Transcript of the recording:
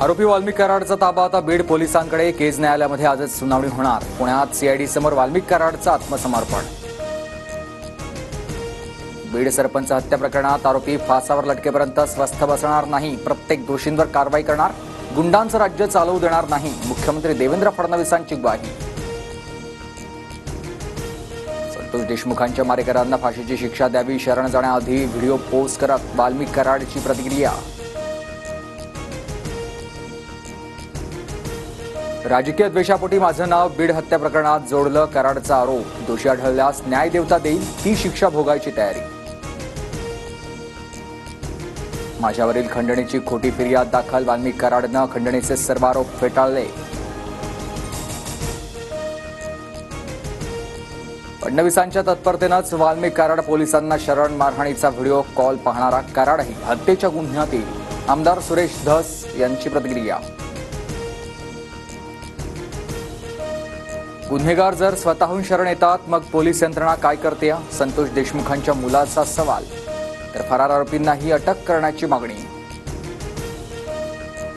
आरोपी वाल्मिक कराडचा ताबा आता बीड पोलिसांकडे. केज न्यायालयामध्ये आजच सुनावणी होणार. पुण्यात सीआयडी समोर वाल्मिक कराडचं आत्मसमर्पण. बीड सरपंच हत्या प्रकरणात आरोपी फासावर लटकेपर्यंत स्वस्थ बसणार नाही. प्रत्येक दोषींवर कारवाई करणार. गुंडांचं राज्य चालवू देणार नाही. मुख्यमंत्री देवेंद्र फडणवीसांची ग्वाही. संतोष देशमुखांच्या मारेकरांना फाशीची शिक्षा द्यावी. शरण जाण्याआधी व्हिडिओ पोस्ट करत वाल्मिक कराडची प्रतिक्रिया. राजकीय द्वेषापोटी माझं नाव बीड हत्या प्रकरणात जोडलं. कराडचा आरोप. दोषी आढळल्यास न्याय देवता देईल. ती शिक्षा भोगायची तयारी. माझ्यावरील खंडणीची खोटी फिर्याद दाखल. वाल्मिक कराडनं खंडणीचे सर्व आरोप फेटाळले. फडणवीसांच्या तत्परतेनंच वाल्मिक कराड पोलिसांना शरण. मारहाणीचा व्हिडिओ कॉल पाहणारा कराडही हत्येच्या गुन्ह्यात येईल. आमदार सुरेश धस यांची प्रतिक्रिया. गुन्हेगार जर स्वतःहून शरण येतात मग पोलीस यंत्रणा काय करते? संतोष देशमुखांच्या मुलाचा सवाल. तर फरार आरोपींनाही अटक करण्याची मागणी.